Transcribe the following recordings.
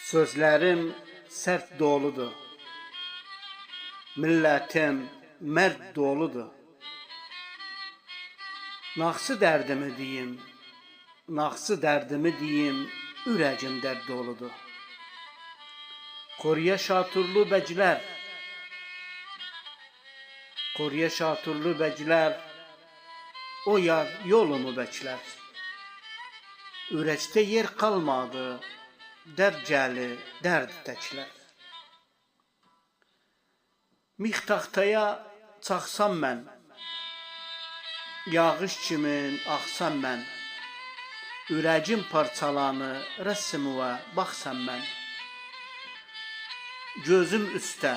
Sözlərim sərt doludur, millətim mərd doludur. Naxsı dərdimi deyim, ürəcim dərd doludur. Qoruya şaturlu bəclər, o yar yolumu bəklər. Ürəkdə yer qalmadı, dərd gəli, dərd təklər. Mix taxtaya çaxsam mən, yağış kimi axsam mən. Ürəcim parçalanır, rəssimə baxsam mən. Gözüm üstə,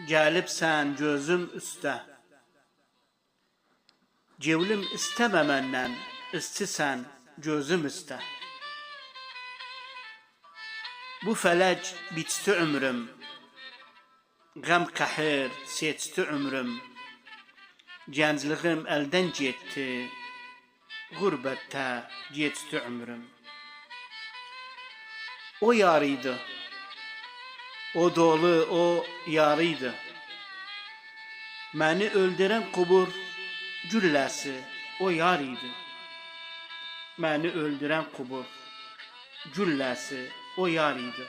gəlibsən gözüm üstə. Cevlim istəmə məndən, istisən gözüm üstə. Bu fələk biçdi ömrüm, qəm qəhər seçdi ömrüm. Gəncliyim əldən getdi, qürbətdə geçdi ömrüm. O yarıydı, o dolu o yarıydı. Məni öldürən qubur gülləsi o yarıydı. Məni öldürən qubur gülləsi o yarıydı.